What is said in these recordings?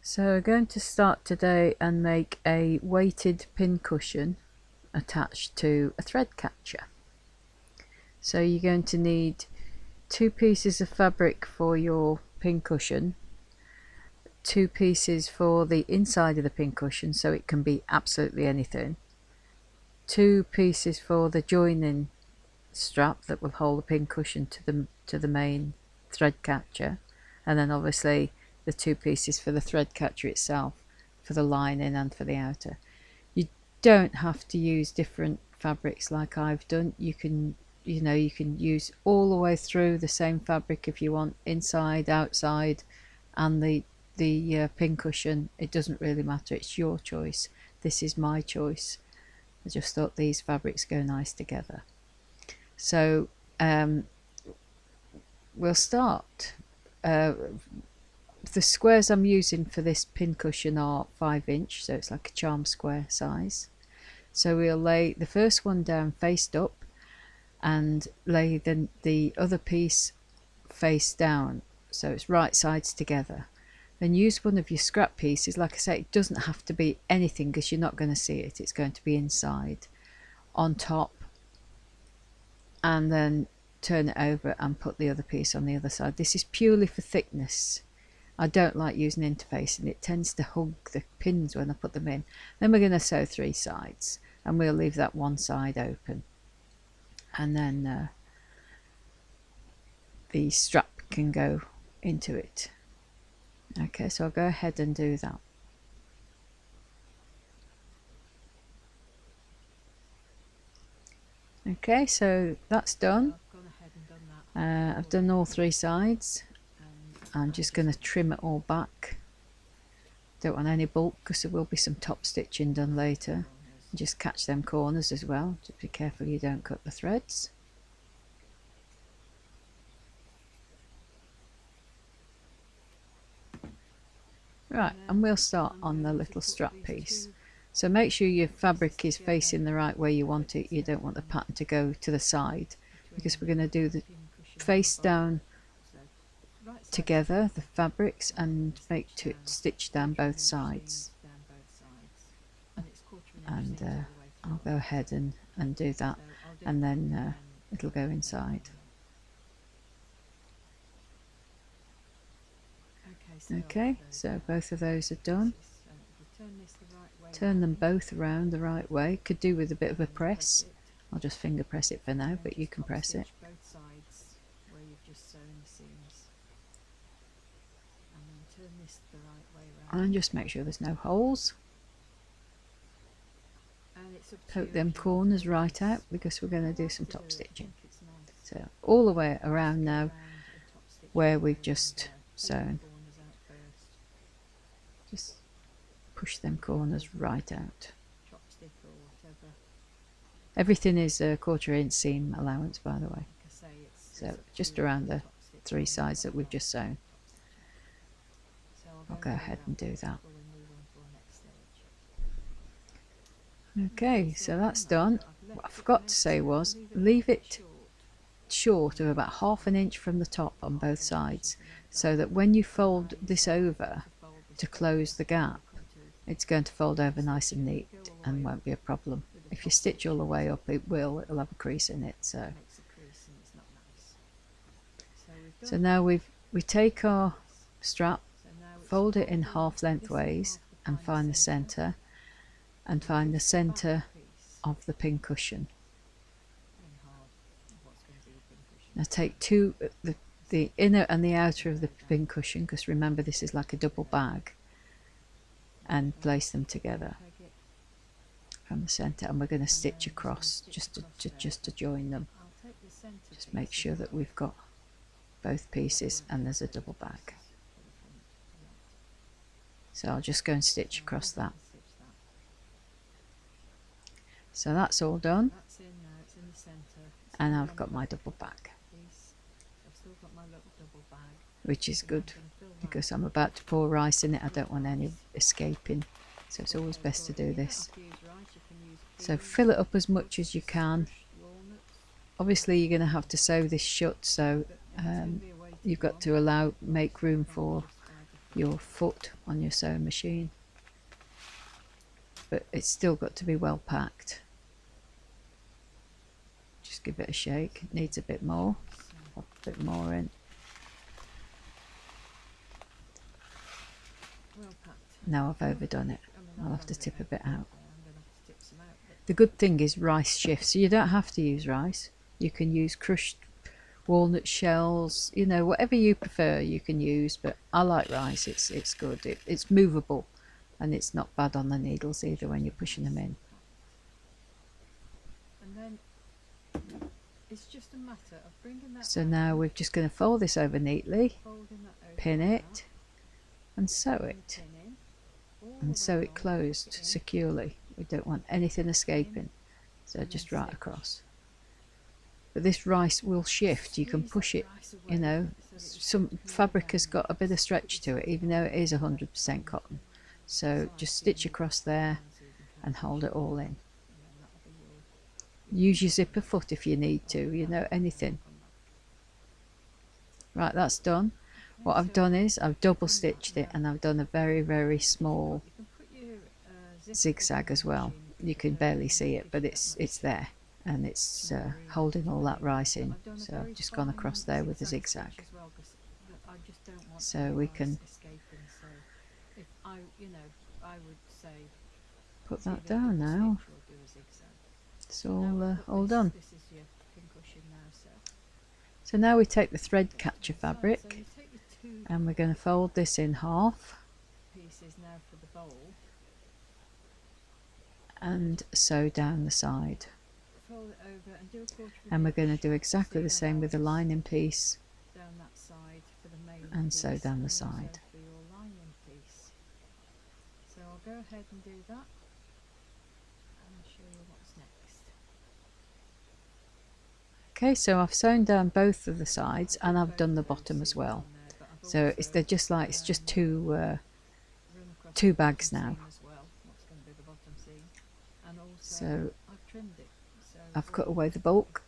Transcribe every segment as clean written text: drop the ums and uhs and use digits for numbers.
So we're going to start today and make a weighted pincushion attached to a thread catcher. So you're going to need 2 pieces of fabric for your pincushion, 2 pieces for the inside of the pincushion, so it can be absolutely anything, 2 pieces for the joining strap that will hold the pincushion to the main thread catcher, and then obviously the 2 pieces for the thread catcher itself, for the lining and for the outer. You don't have to use different fabrics like I've done. You can use all the way through the same fabric if you want, inside, outside, and the pincushion. It doesn't really matter, it's your choice. This is my choice. I just thought these fabrics go nice together. So we'll start. The squares I'm using for this pincushion are 5-inch, so it's like a charm square size. So we'll lay the first one down faced up and lay the other piece face down, so it's right sides together. Then use one of your scrap pieces. Like I say, it doesn't have to be anything because you're not going to see it, it's going to be inside, on top, and then turn it over and put the other piece on the other side. This is purely for thickness. I don't like using interfacing, it tends to hug the pins when I put them in. Then we're going to sew 3 sides and we'll leave that one side open, and then the strap can go into it. Okay, so I'll go ahead and do that. Okay, so that's done. I've done all 3 sides. I'm just going to trim it all back. Don't want any bulk because there will be some top stitching done later. Just catch them corners as well. Just be careful you don't cut the threads. Right, and we'll start on the little strap piece. So make sure your fabric is facing the right way you want it. You don't want the pattern to go to the side, because we're going to do the face down together, the fabrics, and stitch down both sides. And I'll go ahead and do that, and then it'll go inside. Okay, so both of those are done. Turn them both around the right way. Could do with a bit of a press. I'll just finger press it for now, but you can press it. And just make sure there's no holes. Poke them corners right out because we're going to do some top stitching. So all the way around now where we've just sewn. Just push them corners right out. Everything is a 1/4 inch seam allowance, by the way. So just around the 3 sides that we've just sewn. I'll go ahead and do that. Okay, so that's done. What I forgot to say was leave it short of about 1/2 inch from the top on both sides, so that when you fold this over to close the gap, it's going to fold over nice and neat and won't be a problem. If you stitch all the way up, it'll have a crease in it. So now we take our strap, fold it in half lengthways, and find the centre, and find the centre of the pincushion. Now take the inner and the outer of the pincushion, because remember this is like a double bag, and place them together from the centre, and we're going to stitch across just to join them. Just make sure that we've got both pieces and there's a double bag. So I'll just go and stitch across that. So that's all done, and I've got my double bag, which is good because I'm about to pour rice in it. I don't want any escaping, so it's always best to do this. So fill it up as much as you can. Obviously you're going to have to sew this shut, so you've got to make room for your foot on your sewing machine, but it's still got to be well packed. Just give it a shake. It needs a bit more. Pop a bit more in. Now I've overdone it. I'll have to tip a bit out. The good thing is rice shifts, so you don't have to use rice. You can use crushed walnut shells, you know, whatever you prefer you can use, but I like rice. It's good. It's movable and it's not bad on the needles either when you're pushing them in. And then it's just a matter of bringing that. So now we're just going to fold this over neatly, pin it and sew it, and sew it closed securely. We don't want anything escaping, so just right across. But this rice will shift. You can push it, you know, some fabric has got a bit of stretch to it even though it is 100% cotton. So just stitch across there and hold it all in. Use your zipper foot if you need to, you know, anything. Right, that's done. What I've done is I've double stitched it and I've done a very, very small zigzag as well. You can barely see it, but it's there, and it's holding all that rice in. So I've just gone across there with a zigzag, so we can put that down now. It's all done. So now we take the thread catcher fabric and we're going to fold this in half and sew down the side. And we're going to do exactly the same with the lining piece and sew down the side. So I'll go ahead and do that and show you what's next. Okay, so I've sewn down both of the sides and I've done the bottom as well. So it's just two bags now. So I've cut away the bulk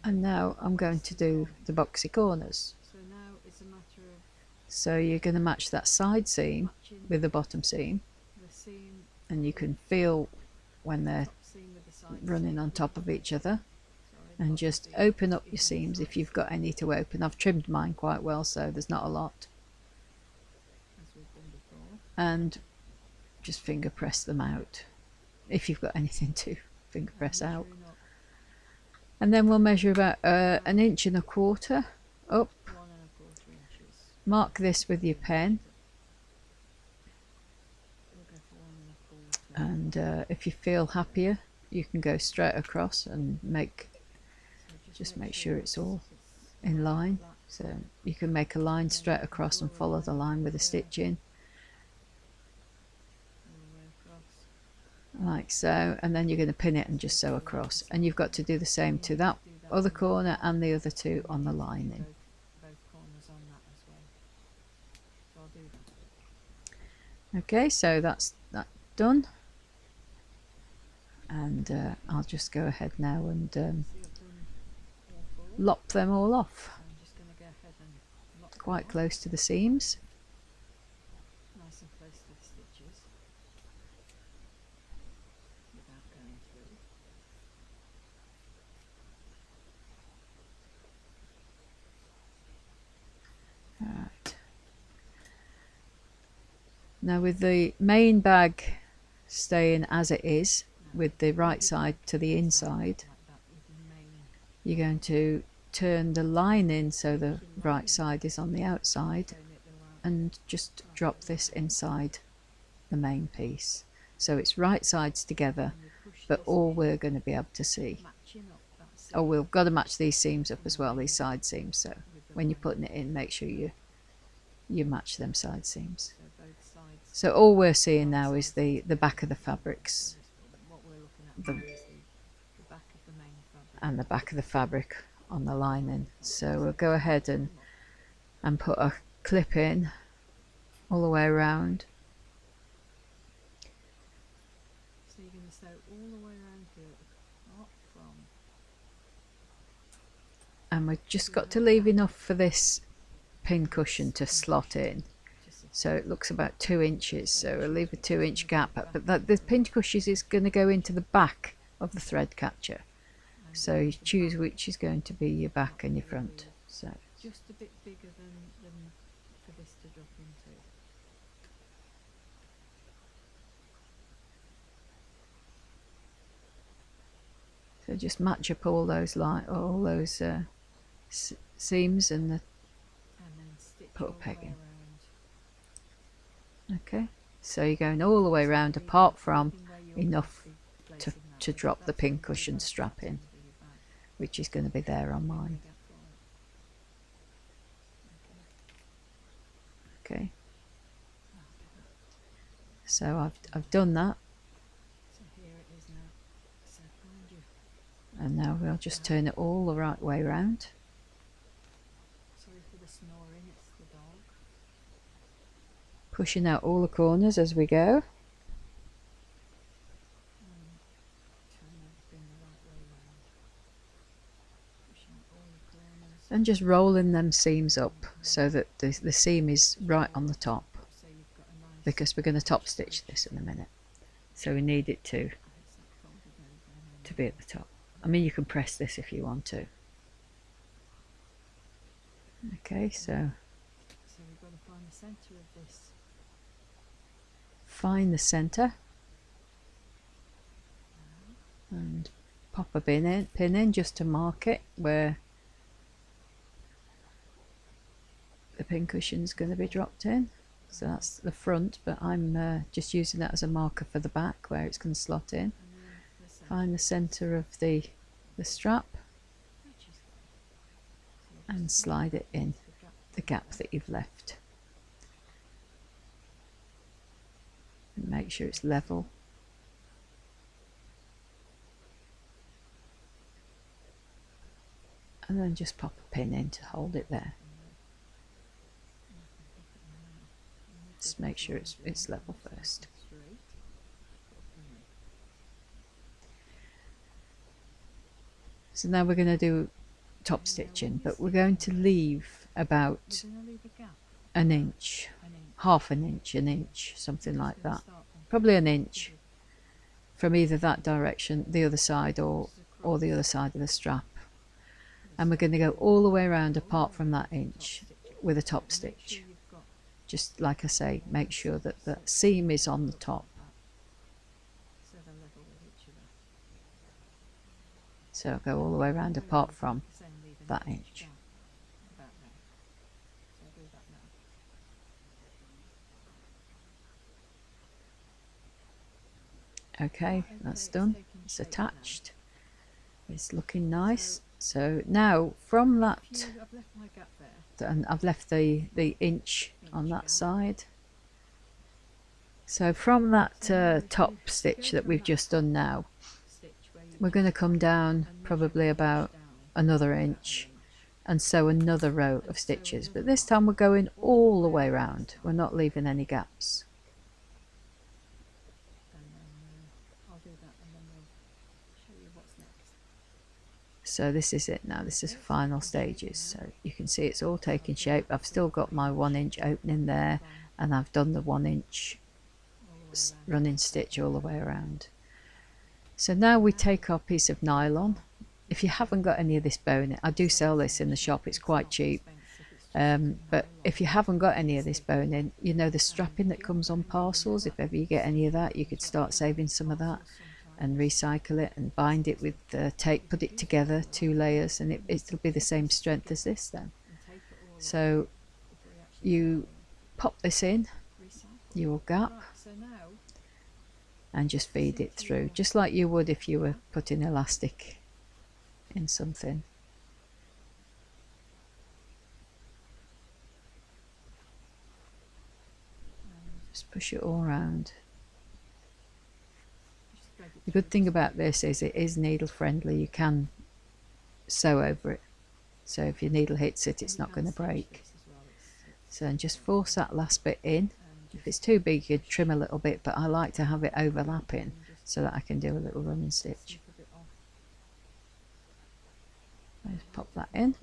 and now I'm going to do the boxy corners. So you're going to match that side seam with the bottom seam, and you can feel when they're running on top of each other, and just open up your seams if you've got any to open. I've trimmed mine quite well, so there's not a lot, and just finger press them out if you've got anything to finger press out. And then we'll measure about 1.25 inches up. Mark this with your pen, and if you feel happier you can go straight across and just make sure it's all in line. So you can make a line straight across and follow the line with a stitch in, like so, and then you're going to pin it and just sew across, and you've got to do the same to that other corner and the other two on the lining. Okay, so that's that done, and I'll just go ahead now and lop them all off, quite close to the seams. Nice and close to the stitches without going through. Right. Now with the main bag staying as it is, with the right side to the inside, you're going to turn the lining so the right side is on the outside, and just drop this inside the main piece. So it's right sides together, but all we're going to be able to see. Oh, we've got to match these seams up as well, these side seams, so when you're putting it in, make sure you match them side seams. So all we're seeing now is the back of the fabrics, and the back of the fabric on the lining. So we'll go ahead and put a clip in all the way around. So you're going to sew all the way around here, not from. And we've just got to leave enough for this pin cushion to slot in. so it looks about 2 inches, so we'll leave a 2-inch gap, but the Pincushion is going to go into the back of the thread catcher, so you choose which is going to be your back and your front. So just a bit bigger than for this to drop into. So just match up all those seams and then stitch put a all the peg way in. around. Okay, so you're going all the way around apart from enough Leaving to drop the Pincushion strap in, which is going to be there on mine. Okay, so I've done that, So here it is now. So find you. and now we'll just turn it all the right way around. Sorry for the snoring, it's the dog. Pushing out all the corners as we go. Turn everything the right way around. Push out all the corners. And just rolling them seams up so that the seam is right on the top, So you've got a nice because we're going to top stitch this in a minute, so we need it to be at the top. I mean, you can press this if you want to. Okay, so we've got to find the centre of this. Find the centre and pop a pin in just to mark it where the Pincushion is going to be dropped in. So that's the front, but I'm just using that as a marker for the back where it's going to slot in. Find the centre of the strap and slide it in the gap that you've left. And make sure it's level. And then just pop a pin in to hold it there. Just make sure it's level first. So now we're going to do top stitching, but we're going to leave about an inch, half an inch, something like that. Probably an inch from either that direction, the other side, or the other side of the strap. And we're going to go all the way around apart from that inch with a top stitch. Just like I say, make sure that the seam is on the top. So I'll go all the way around apart from that inch. Okay, that's done. It's attached. It's looking nice. So now from that, and I've left the inch on that side. So from that top stitch that we've just done now, we're going to come down probably about another inch and sew another row of stitches, but this time we're going all the way around. We're not leaving any gaps. So this is it now. This is the final stages. So you can see it's all taking shape. I've still got my 1 inch opening there, and I've done the 1 inch running stitch all the way around. So now we take our piece of nylon. If you haven't got any of this boning, I do sell this in the shop, it's quite cheap. But if you haven't got any of this boning, you know the strapping that comes on parcels, if ever you get any of that, you could start saving some of that and recycle it and bind it with tape, put it together, 2 layers, and it'll be the same strength as this then. So you pop this in your gap and just feed it through, just like you would if you were putting elastic in something. Just push it all around. The good thing about this is it is needle friendly. You can sew over it, so if your needle hits it, it's not going to break. So then just force that last bit in. If it's too big, you'd trim a little bit, but I like to have it overlapping so that I can do a little running stitch. Just pop that in.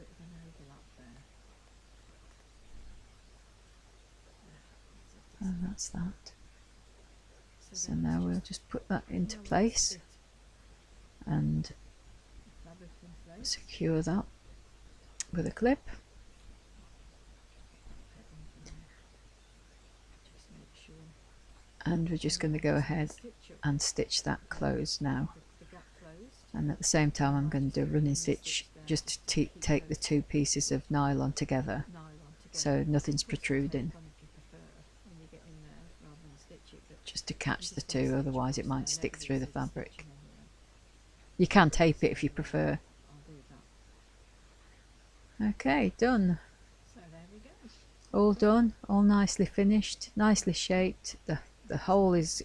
that's that. So now we'll just put that into place and secure that with a clip. And we're just going to go ahead and stitch that closed now. And at the same time I'm going to do a running stitch just to take the two pieces of nylon together so nothing's protruding, just to catch the two, otherwise it might stick through the fabric. You can tape it if you prefer. Okay, done. All done, all nicely finished, nicely shaped. The hole is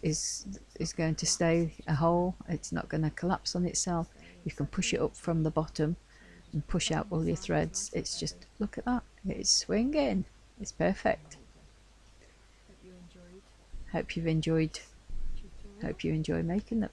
going to stay a hole, it's not going to collapse on itself. You can push it up from the bottom and push out all your threads. It's just, look at that, it's swinging, it's perfect. Hope you've enjoyed making them.